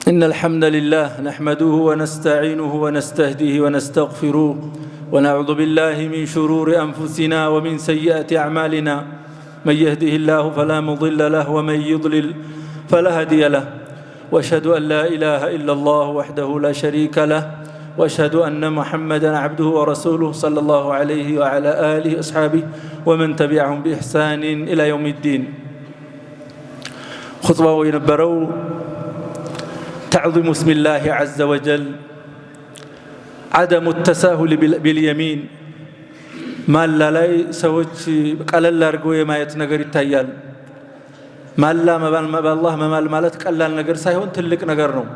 إن الحمد لله نحمده ونستعينه ونستهديه ونستغفره ونعوذ بالله من شرور أنفسنا ومن سيئات أعمالنا من يهده الله فلا مضل له ومن يضلل فلا هادي له وأشهد أن لا إله إلا الله وحده لا شريك له وأشهد أن محمدًا عبده ورسوله صلى الله عليه وعلى آله وأصحابه ومن تبعهم بإحسان إلى يوم الدين خطبة وينبروا تعظيم اسم الله عز وجل عدم التساهل باليمين ማላ ላይ ሰዎች ቀለል አድርገው የማየት ነገር ይታያል። ማላ በአላህ መማል ማለት ቀላል ነገር ሳይሆን ትልቅ ነገር ነው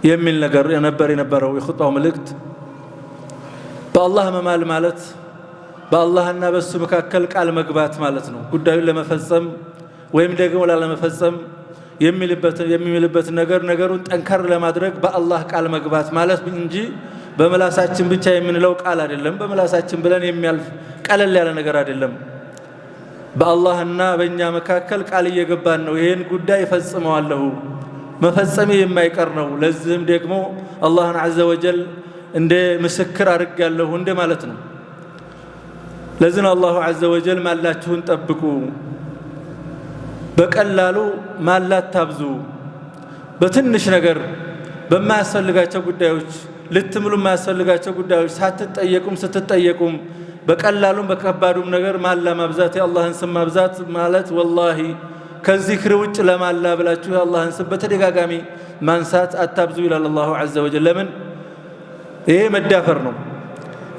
የሚል ነገር የነበረው የኹጥባው መልእክት። በአላህ መማል ማለት በአላህና በሱ መካከል ቃል መግባት ማለት ነው። ጉዳዩን ለመፈጸም ወይም ደግሞ ላለመፈጸም የሚምልበት ነገሩን ጠንከር ለማድረግ በአላህ ቃል መግባት ማለት እንጂ በመላሳችን ብቻ የምንለው ቃል አይደለም። በመላሳችን ብለን የሚያልፍ ቀለል ያለ ነገር አይደለም። በአላህና በእኛ መካከል ቃል እየገባን ነው። ይሄን ጉዳይ እፈጽመዋለሁ፣ መፈጸሜ የማይቀር ነው። ለዚህም ደግሞ አላህን ዐዘ ወጀል እንደ ምስክር አድርጋለሁ እንደ ማለት ነው። ለዚህ ነው አላሁ ዐዘ ወጀል ማላችሁን ጠብቁ፣ በቀላሉ ማላት ታብዙ፣ በትንሽ ነገር በማያስፈልጋቸው ጉዳዮች ልትምሉ የማያስፈልጋቸው ጉዳዮች ሳትጠየቁም ስትጠየቁም በቀላሉም በከባዱም ነገር ማላ ማብዛት የአላህን ስም ማብዛት ማለት ወላሂ ከዚክር ውጭ ለማላ ብላችሁ የአላህን ስም በተደጋጋሚ ማንሳት አታብዙ ይላል አላሁ ዐዘ ወጀል። ለምን? ይሄ መዳፈር ነው።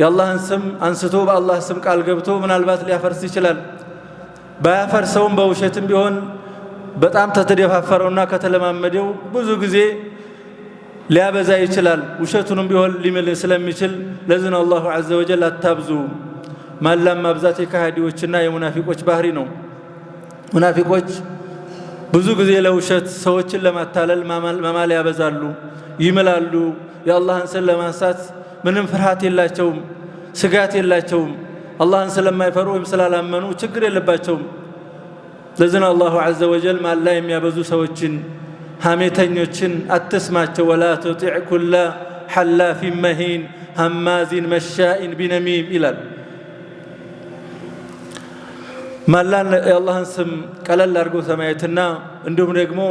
የአላህን ስም አንስቶ በአላህ ስም ቃል ገብቶ ምናልባት ሊያፈርስ ይችላል። ባያፈርሰውም በውሸትም ቢሆን በጣም ተተደፋፈረውና ከተለማመደው ብዙ ጊዜ ሊያበዛ ይችላል። ውሸቱንም ቢሆን ሊምል ስለሚችል ለዚህ ነው አላሁ ዐዘ ወጀል አታብዙ። ማላም ማብዛት የካሃዲዎችና የሙናፊቆች ባህሪ ነው። ሙናፊቆች ብዙ ጊዜ ለውሸት ሰዎችን ለማታለል መማል ያበዛሉ፣ ይምላሉ። የአላህን ስም ለማንሳት ምንም ፍርሃት የላቸውም፣ ስጋት የላቸውም። አላህን ስለማይፈሩ ወይም ስላላመኑ ችግር የለባቸውም። ለዚህ ነው አላሁ ዐዘ ወጀል ማላ የሚያበዙ ሰዎችን ሐሜተኞችን አትስማቸው። ወላ ቱጢዕ ኩለ ሐላፊን መሂን ሀማዚን መሻኢን ቢነሚም ይላል። ማላን የአላህን ስም ቀለል አድርጎ ሰማየትና እንዲሁም ደግሞ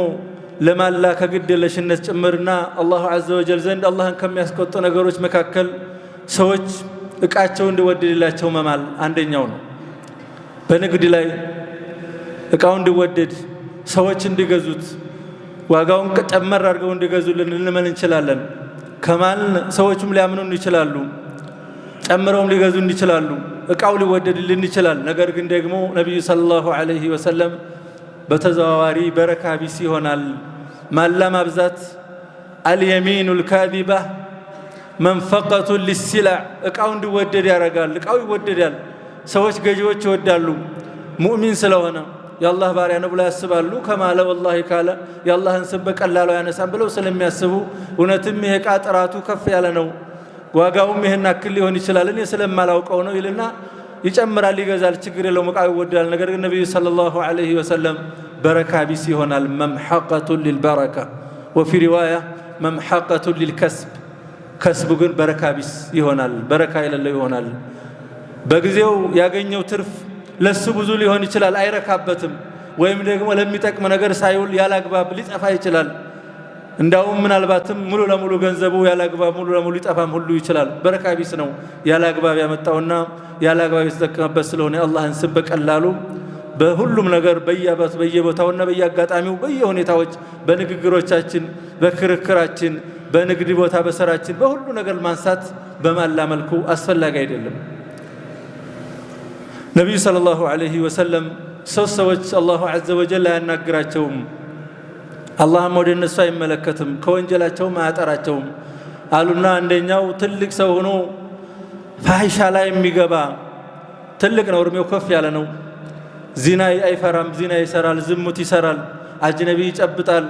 ለማላ ከግድ የለሽነት ጭምርና አላሁ ዐዘ ወጀል ዘንድ አላህን ከሚያስቆጡ ነገሮች መካከል ሰዎች እቃቸው እንዲወደድላቸው መማል አንደኛው ነው። በንግድ ላይ እቃው እንዲወደድ ሰዎች እንዲገዙት ዋጋውን ጨመር አድርገው እንዲገዙልን ልንመን እንችላለን። ከማልን ሰዎችም ሊያምኑን ይችላሉ፣ ጨምረውም ሊገዙን ይችላሉ፣ እቃው ሊወደድልን ይችላል። ነገር ግን ደግሞ ነቢዩ ሰለላሁ ዐለይሂ ወሰለም በተዘዋዋሪ በረካ ቢስ ይሆናል። ማላ ማብዛት አልየሚኑል ካዚባ መንፈቀቱን ሊሲላዕ እቃው እንዲወደድ ያደርጋል። እቃው ይወደዳል፣ ሰዎች ገዢዎች ይወዳሉ። ሙእሚን ስለሆነ የአላህ ባሪያ ነው ብለው ያስባሉ። ከማለ ወላሂ ካለ የአላህን ስም በቀላሉ ያነሳን ብለው ስለሚያስቡ እውነትም ይሄ እቃ ጥራቱ ከፍ ያለ ነው፣ ዋጋውም ይሄን አክል ሊሆን ይችላል፣ እኔ ስለማላውቀው ነው ይልና ይጨምራል፣ ይገዛል፣ ችግር የለውም፣ እቃው ይወደዳል። ነገር ግን ነቢዩ ሰለላሁ ዐለይሂ ወሰለም በረካ ቢስ ይሆናል። መምሐቀቱን ሊልበረካ ወፊ ሪዋያ መምሐቀቱን ሊልከስብ ከስቡ ግን በረካ ቢስ ይሆናል፣ በረካ የሌለው ይሆናል። በጊዜው ያገኘው ትርፍ ለሱ ብዙ ሊሆን ይችላል፣ አይረካበትም። ወይም ደግሞ ለሚጠቅም ነገር ሳይውል ያላግባብ ሊጠፋ ይችላል። እንዳውም ምናልባትም ሙሉ ለሙሉ ገንዘቡ ያላግባብ ሙሉ ለሙሉ ሊጠፋም ሁሉ ይችላል። በረካ ቢስ ነው ያላግባብ ያመጣውና ያላግባብ የተጠቀመበት ስለሆነ የአላህን ስም በቀላሉ በሁሉም ነገር በየቦታውና በየአጋጣሚው በየሁኔታዎች በንግግሮቻችን፣ በክርክራችን፣ በንግድ ቦታ፣ በስራችን በሁሉ ነገር ማንሳት በማላ መልኩ አስፈላጊ አይደለም። ነቢዩ ሰለላሁ ዐለይሂ ወሰለም ሶስት ሰዎች አላሁ ዐዘ ወጀል አያናግራቸውም፣ አላህም ወደ እነሱ አይመለከትም፣ ከወንጀላቸውም አያጠራቸውም አሉና አንደኛው ትልቅ ሰው ሆኖ ፋሂሻ ላይ የሚገባ ትልቅ ነው፣ እድሜው ከፍ ያለ ነው። ዚና አይፈራም፣ ዚና ይሰራል፣ ዝሙት ይሰራል፣ አጅነቢ ይጨብጣል፣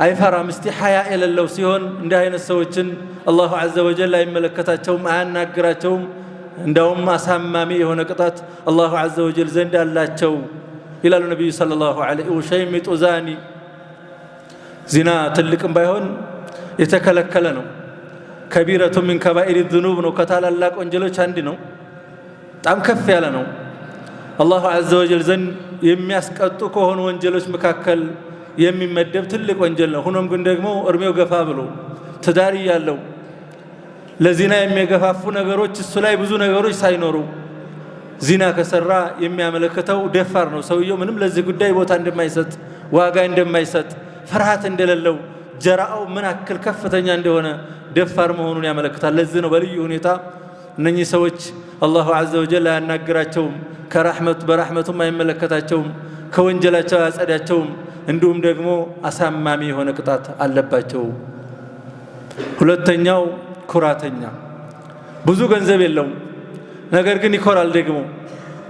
አይፈራም። እስቲ ሐያ የሌለው ሲሆን እንዲህ አይነት ሰዎችን አላሁ ዐዘ ወጀል አይመለከታቸውም፣ አያናግራቸውም። እንዳውም አሳማሚ የሆነ ቅጣት አላሁ ዐዘ ወጀል ዘንድ አላቸው ይላሉ ነቢዩ ሰለላሁ ዐለይሂ ወሰለም። ሸይሚጡ ዛኒ ዚና ትልቅም ባይሆን የተከለከለ ነው። ከቢረቱ ሚን ከባኢር الذنوب ነው፣ ከታላላቅ ወንጀሎች አንድ ነው። በጣም ከፍ ያለ ነው። አላሁ ዐዘ ወጀል ዘንድ የሚያስቀጡ ከሆኑ ወንጀሎች መካከል የሚመደብ ትልቅ ወንጀል ነው። ሆኖም ግን ደግሞ እርሜው ገፋ ብሎ ትዳር ያለው ለዚና የሚገፋፉ ነገሮች እሱ ላይ ብዙ ነገሮች ሳይኖሩ ዚና ከሰራ የሚያመለክተው ደፋር ነው። ሰውየው ምንም ለዚህ ጉዳይ ቦታ እንደማይሰጥ፣ ዋጋ እንደማይሰጥ፣ ፍርሃት እንደሌለው፣ ጀራአው ምን አክል ከፍተኛ እንደሆነ ደፋር መሆኑን ያመለክታል። ለዚህ ነው በልዩ ሁኔታ እነኚህ ሰዎች አላሁ ዐዘ ወጀል አያናግራቸውም፣ በረሕመቱም አይመለከታቸውም፣ ከወንጀላቸው አያጸዳቸውም። እንዲሁም ደግሞ አሳማሚ የሆነ ቅጣት አለባቸው። ሁለተኛው ኩራተኛ፣ ብዙ ገንዘብ የለውም፣ ነገር ግን ይኮራል። ደግሞ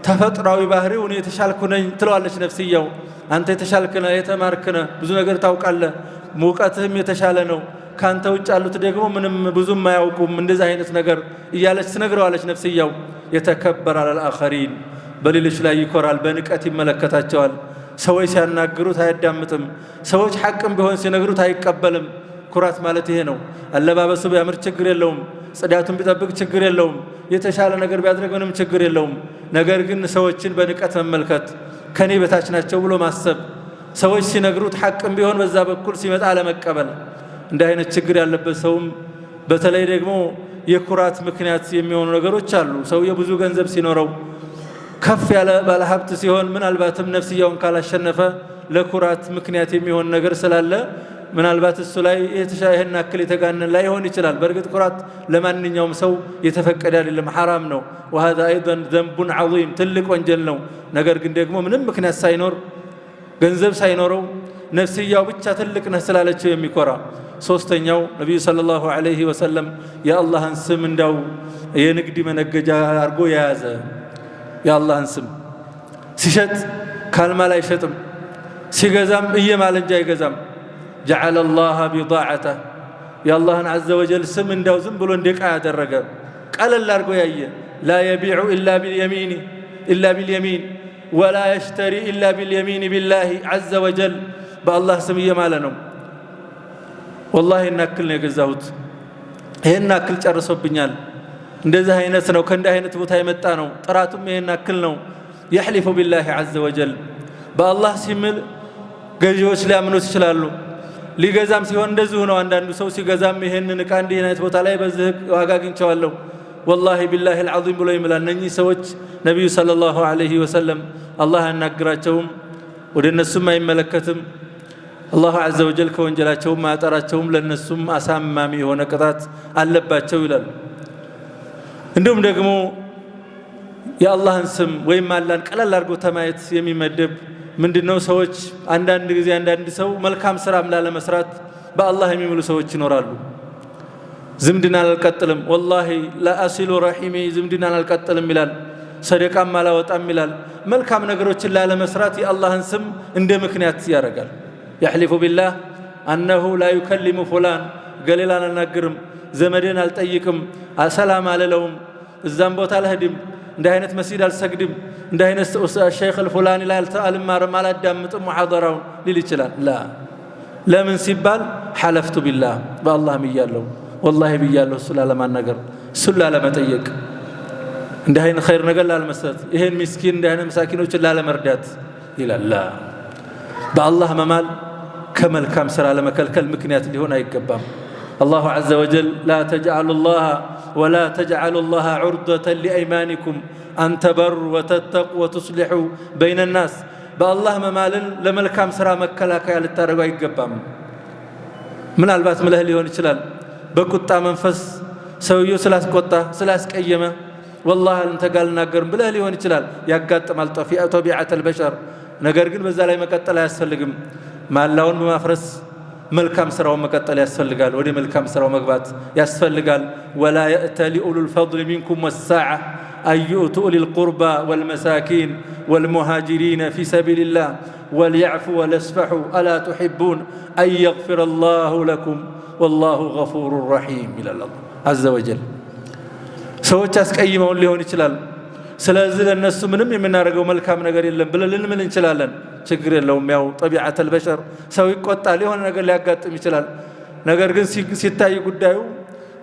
ተፈጥሯዊ ባህሪው እኔ የተሻልኩ ነኝ ትለዋለች ነፍስያው። አንተ የተሻልክ ነህ፣ የተማርክ ነህ፣ ብዙ ነገር ታውቃለህ፣ ሙቀትህም የተሻለ ነው፣ ካንተ ውጭ ያሉት ደግሞ ምንም ብዙም አያውቁም፣ እንደዚህ አይነት ነገር እያለች ትነግረዋለች ነፍስያው። የተከበረ አልአኸሪን፣ በሌሎች ላይ ይኮራል፣ በንቀት ይመለከታቸዋል። ሰዎች ሲያናግሩት አያዳምጥም፣ ሰዎች ሐቅም ቢሆን ሲነግሩት አይቀበልም። ኩራት ማለት ይሄ ነው። አለባበሱ ቢያምር ችግር የለውም፣ ጽዳቱን ቢጠብቅ ችግር የለውም፣ የተሻለ ነገር ቢያድርግ ምንም ችግር የለውም። ነገር ግን ሰዎችን በንቀት መመልከት፣ ከኔ በታች ናቸው ብሎ ማሰብ፣ ሰዎች ሲነግሩት ሐቅም ቢሆን በዛ በኩል ሲመጣ አለመቀበል፣ እንደ አይነት ችግር ያለበት ሰውም በተለይ ደግሞ የኩራት ምክንያት የሚሆኑ ነገሮች አሉ። ሰውየው ብዙ ገንዘብ ሲኖረው ከፍ ያለ ባለሀብት ሲሆን ምናልባትም ነፍስያውን ካላሸነፈ ለኩራት ምክንያት የሚሆን ነገር ስላለ ምናልባት እሱ ላይ ይሄን አክል የተጋነን ላይሆን ይችላል። በእርግጥ ኩራት ለማንኛውም ሰው የተፈቀደ አይደለም፣ ሐራም ነው። وهذا ايضا ذنب عظيم፣ ትልቅ ወንጀል ነው። ነገር ግን ደግሞ ምንም ምክንያት ሳይኖር ገንዘብ ሳይኖረው ነፍስያው ብቻ ትልቅ ነህ ስላለችው የሚኮራ። ሶስተኛው ነብዩ ሰለላሁ ዐለይሂ ወሰለም የአላህን ስም እንዳው የንግድ መነገጃ አድርጎ የያዘ፣ የአላህን ስም ሲሸጥ ካልማል አይሸጥም፣ ሲገዛም እየማለ እንጂ አይገዛም። جعل الله بضاعته يا الله عز وجل سم እንዳው ዝም ብሎ እንደቃ ያደረገ ቀለል አድርጎ ያየ لا يبيع إلا باليمين ولا يشتري إلا باليمين بالله عز وجل بالله ስም እየማለ ነው። والله እናክል ነው የገዛሁት፣ ይሄን አክል ጨርሶብኛል፣ እንደዚህ አይነት ነው፣ ከእንደ አይነት ቦታ የመጣ ነው፣ ጥራቱም ይሄን አክል ነው። يحلف بالله عز وجل بالله ሲምል ገዢዎች ሊያምኑት ይችላሉ። ሊገዛም ሲሆን እንደዚሁ ነው። አንዳንዱ ሰው ሲገዛም ይሄንን ዕቃ እንዲህ አይነት ቦታ ላይ በዚህ ዋጋ አግኝቼዋለሁ ወላሂ ቢላሂ አልዓዚም ብሎ ይምላል። እነኚህ ሰዎች ነቢዩ ሰለላሁ ዐለይሂ ወሰለም አላህ አያናግራቸውም፣ ወደ እነሱም አይመለከትም። አላሁ ዐዘ ወጀል ከወንጀላቸውም አያጠራቸውም፣ ለእነሱም አሳማሚ የሆነ ቅጣት አለባቸው ይላል። እንዲሁም ደግሞ የአላህን ስም ወይም አላህን ቀለል አድርጎ ተማየት የሚመደብ ምንድነው? ሰዎች አንዳንድ ጊዜ አንዳንድ ሰው መልካም ስራም ላለመስራት በአላህ የሚምሉ ሰዎች ይኖራሉ። ዝምድና አልቀጥልም፣ ወላሂ ለአሲሉ ረሂሚ ዝምድናን አልቀጥልም ይላል፣ ሰደቃም አላወጣም ይላል። መልካም ነገሮችን ላለመስራት የአላህን ስም እንደ ምክንያት ያደርጋል። يحلف بالله أنه لا يكلم فلان قليل أنا نقرم زمدين الطيقم السلام عليهم الزام بوت الهدم اندهينت مسجد السجدم اندهينت الشيخ الفلاني لا يتعلم ما لا دامت محاضرون لليشلان لا من سبال حلفت بالله بالله ميالله والله بيالله سلالة ما نقر سلالة ما طيق اندهين خير نقل المسجد يهين مسكين اندهين مساكين وشلالة مردات إلى الله بالله ممال كمل كم سر على مكلكل مكنيات اللي هنا يقبام. الله عز وجل لا تجعلوا الله ولا تجعلوا الله عرضة لأيمانكم أن تبروا وتتقوا وتصلحوا بين الناس. بالله ممال لمل كم سر مكلك على التربة يقبام. من البات مله اللي هون يشلال بكتة منفس سويو سلاس كتة سلاس كيمة والله أنت قال ناقرم بله اللي هون يشلال يقات مال طبيعة البشر نقرقن بزالي مكتل يسفلقم ማላውን በማፍረስ መልካም ስራው መቀጠል ያስፈልጋል። ወደ መልካም ስራው መግባት ያስፈልጋል። ولا يأتل أولو الفضل منكم والساعة أن يؤتوا أولي القربى والمساكين والمهاجرين في سبيل الله وليعفوا وليصفحوا ألا تحبون أن يغفر الله لكم والله غفور رحيم إلى الله عز وجل. ሰዎች አስቀይመውን ሊሆን ይችላል። ስለዚህ ለነሱ ምንም የምናደርገው መልካም ነገር የለም ብለን ልንምል እንችላለን። ችግር የለውም። ያው ጠቢዓተል በሸር ሰው ይቆጣል፣ የሆነ ነገር ሊያጋጥም ይችላል። ነገር ግን ሲታይ ጉዳዩ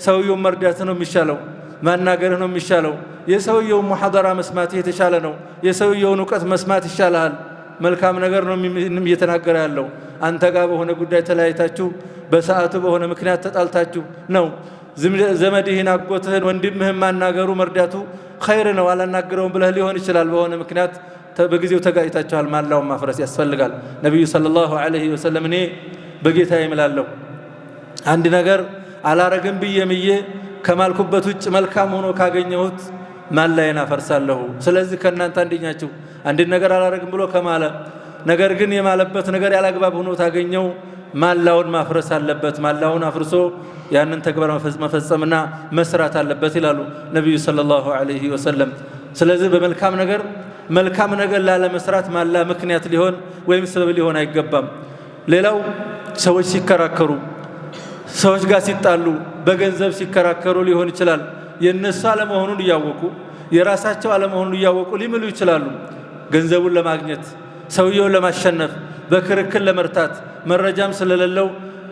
ሰውየው መርዳት ነው የሚሻለው፣ ማናገር ነው የሚሻለው። የሰውየው ሙሐደራ መስማት የተሻለ ነው። የሰውየውን ዕውቀት መስማት ይሻላል። መልካም ነገር ነው እየተናገረ ያለው። አንተ ጋር በሆነ ጉዳይ ተለያይታችሁ በሰዓቱ በሆነ ምክንያት ተጣልታችሁ ነው ዘመድህን፣ አጎትህን፣ ወንድምህን ማናገሩ መርዳቱ ኸይር ነው። አላናግረውም ብለህ ሊሆን ይችላል። በሆነ ምክንያት በጊዜው ተጋጭታችኋል። ማላውን ማፍረስ ያስፈልጋል። ነቢዩ ሰለላሁ ዐለይሂ ወሰለም እኔ በጌታዬ እምላለሁ አንድ ነገር አላረግም ብዬ ምዬ ከማልኩበት ውጭ መልካም ሆኖ ካገኘሁት ማላዬን አፈርሳለሁ። ስለዚህ ከእናንተ አንደኛችሁ አንድ ነገር አላረግም ብሎ ከማለ ነገር ግን የማለበት ነገር ያላግባብ ሆኖ ታገኘው ማላውን ማፍረስ አለበት። ማላውን አፍርሶ ያንን ተግባር መፈጸምና መስራት አለበት ይላሉ ነብዩ ሰለላሁ ዐለይሂ ወሰለም። ስለዚህ በመልካም ነገር ላለመስራት ማላ ምክንያት ሊሆን ወይም ሰበብ ሊሆን አይገባም። ሌላው ሰዎች ሲከራከሩ፣ ሰዎች ጋር ሲጣሉ፣ በገንዘብ ሲከራከሩ ሊሆን ይችላል። የነሱ አለመሆኑን እያወቁ የራሳቸው አለመሆኑን እያወቁ ሊምሉ ይችላሉ። ገንዘቡን ለማግኘት ሰውየውን ለማሸነፍ በክርክር ለመርታት መረጃም ስለሌለው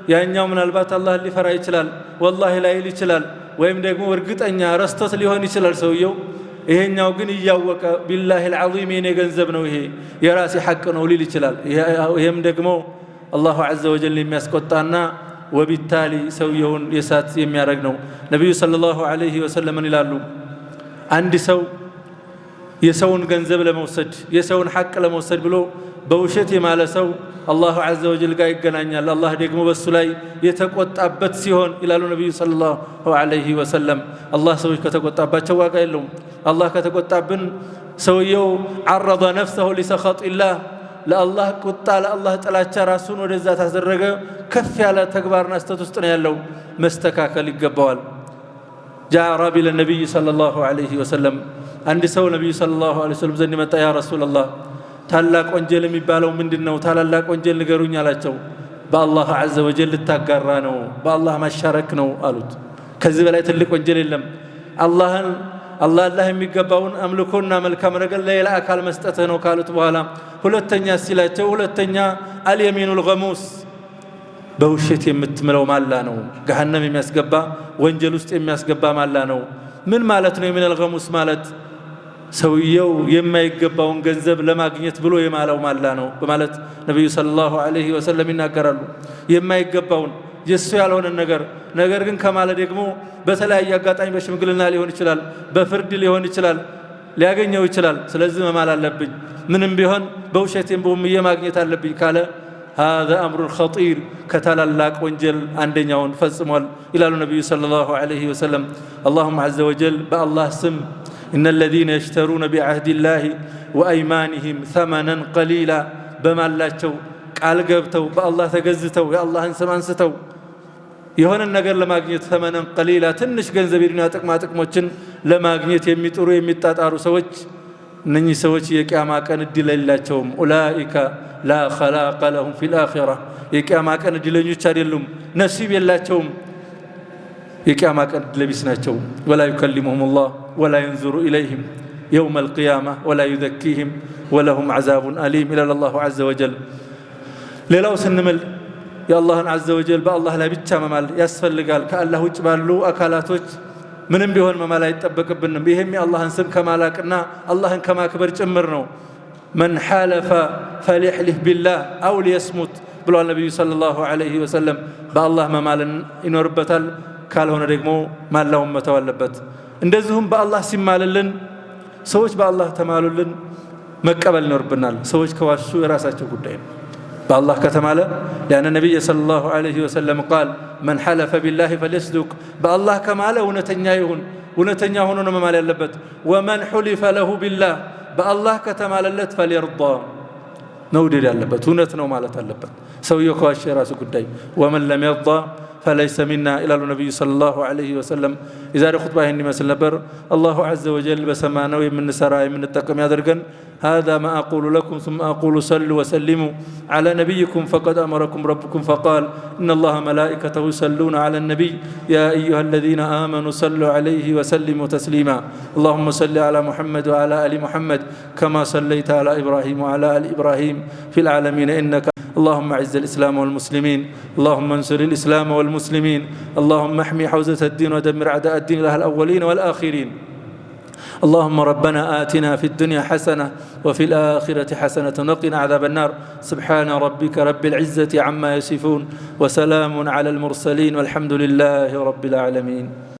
ያኛው ምናልባት አላህን ሊፈራ ይችላል፣ ወላሂ ላይል ይችላል፣ ወይም ደግሞ እርግጠኛ ረስቶት ሊሆን ይችላል ሰውየው። ይሄኛው ግን እያወቀ ቢላሂል ዐዚም የኔ ገንዘብ ነው፣ ይሄ የራሴ ሐቅ ነው ሊል ይችላል። ይሄም ደግሞ አላሁ ዐዘ ወጀል የሚያስቆጣና ወቢታሊ ሰውየውን የሳት የሚያደርግ ነው። ነቢዩ ሰለላሁ ዐለይሂ ወሰለም ይላሉ አንድ ሰው የሰውን ገንዘብ ለመውሰድ የሰውን ሐቅ ለመውሰድ ብሎ በውሸት የማለ ሰው አላሁ ዐዘ ወጀል ጋር ይገናኛል። አላህ ደግሞ በሱ ላይ የተቆጣበት ሲሆን ይላሉ ነቢዩ ሰለላሁ ዐለይሂ ወሰለም። አላህ ሰዎች ከተቆጣባቸው ዋጋ የለውም። አላህ ከተቆጣብን ሰውየው ዐረض ነፍሰሁ ሊሰኸጢላህ ለአላህ ቁጣ ለአላህ ጥላቻ ራሱን ወደዛ ታደረገ ከፍ ያለ ተግባርና ስተት ውስጥ ነው ያለው። መስተካከል ይገባዋል። ጃ ራቢል ነቢይ ሰለላሁ ዐለይሂ ወሰለም አንድ ሰው ነቢዩ ሰለላሁ ዐለይሂ ወሰለም ዘንድ መጣ። ያ ረሱላላህ ታላቅ ወንጀል የሚባለው ምንድነው? ታላላቅ ወንጀል ንገሩኝ አላቸው። በአላህ ዐዘ ወጀል ልታጋራ ነው፣ በአላህ ማሻረክ ነው አሉት። ከዚህ በላይ ትልቅ ወንጀል የለም። አላህ የሚገባውን አምልኮና መልካም ነገር ለሌላ አካል መስጠት ነው ካሉት በኋላ ሁለተኛ ሲላቸው ሁለተኛ አልየሚኑል ገሙስ በውሸት የምትምለው ማላ ነው። ገሃነም የሚያስገባ ወንጀል ውስጥ የሚያስገባ ማላ ነው። ምን ማለት ነው? የሚነል ገሙስ ማለት ሰውየው የማይገባውን ገንዘብ ለማግኘት ብሎ የማለው ማላ ነው በማለት ነብዩ ሰለላሁ ዐለይሂ ወሰለም ይናገራሉ። የማይገባውን የሱ ያልሆነ ነገር ግን ከማለ ደግሞ በተለያየ አጋጣሚ በሽምግልና ሊሆን ይችላል፣ በፍርድ ሊሆን ይችላል፣ ሊያገኘው ይችላል። ስለዚህ መማል አለብኝ፣ ምንም ቢሆን በውሸቴም በውምዬ ማግኘት አለብኝ ካለ هذا أمر خطير كتلالاق ወንጀል አንደኛውን ፈጽሟል ይላሉ ነብዩ ሰለላሁ ዐለይሂ ወሰለም። اللهم عز وجل بالله ስም إن الذين يشترون بعهد الله وأيمانهم ثمنا قليلا በማላቸው ቃል ገብተው በአላህ ተገዝተው የአላህን ስም አንስተው የሆነ ነገር ለማግኘት ثمنا قليلا ትንሽ ገንዘብ የዱንያ ጥቅሞችን ለማግኘት የሚጥሩ የሚጣጣሩ ሰዎች እነኚህ ሰዎች የቂያማ ቀን እድል የላቸውም። ኡላኢከ ላ ኸላቀ ለሁም ፊል አኺራ የቂያማ ቀን እድለኞች አይደሉም፣ ነሲብ የላቸውም፣ የቂያማ ቀን እድለቢስ ናቸው። ወላ ዩከሊሙሁም ላህ ወላ የንዙሩ ኢለይህም የውመ ልቅያማ ወላ ዩዘኪህም ወለሁም ዐዛቡን አሊም ይላል አላሁ ዐዘ ወጀል። ሌላው ስንምል የአላህን ዐዘ ወጀል በአላህ ላይ ብቻ መማል ያስፈልጋል። ከአላህ ውጭ ባሉ አካላቶች ምንም ቢሆን መማል አይጠበቅብንም። ይሄም የአላህን ስም ከማላቅና አላህን ከማክበር ጭምር ነው። መን ሓለፈ ፈሊሕሊፍ ቢላህ አው ሊየስሙት ብሏል ነቢዩ ሰለላሁ ዐለይሂ ወሰለም። በአላህ መማልን ይኖርበታል፣ ካልሆነ ደግሞ ማላውን መተው አለበት። እንደዚሁም በአላህ ሲማልልን ሰዎች በአላህ ተማሉልን መቀበል ይኖርብናል። ሰዎች ከዋሹ የራሳቸው ጉዳይ ነው። በአላህ ከተማለ ሊአነ ነቢይ ሰለላሁ ዐለይሂ ወሰለም ቃል መን ሐለፈ ቢላሂ ፈልየስዱቅ በአላህ ከማለ እውነተኛ ይሁን፣ እውነተኛ ሆኖ ነው መማል ያለበት። ወመን ሑሊፈ ለሁ ቢላህ በአላህ ከተማለለት ፈልየርዳ መውደድ ያለበት እውነት ነው ማለት አለበት። ሰውየው ከዋሸ የራሱ ጉዳይ። ወመን ለም የርዳ فليس منا إلى النبي صلى الله عليه وسلم إذا خطبة إني مثل نبر الله عز وجل بسمانا من سراء من التقم يدرجن هذا ما أقول لكم ثم أقول صلوا وسلموا على نبيكم فقد أمركم ربكم فقال إن الله ملائكته يصلون على النبي يا أيها الذين آمنوا صلوا عليه وسلموا تسليما اللهم صل على محمد وعلى آل محمد كما صليت على إبراهيم وعلى آل إبراهيم في العالمين إنك اللهم أعز الإسلام والمسلمين اللهم انصر الإسلام والمسلمين اللهم احمي حوزة الدين ودمر أعداء الدين لها الأولين والآخرين اللهم ربنا آتنا في الدنيا حسنة وفي الآخرة حسنة وقنا عذاب النار سبحان ربك رب العزة عما يصفون وسلام على المرسلين والحمد لله رب العالمين.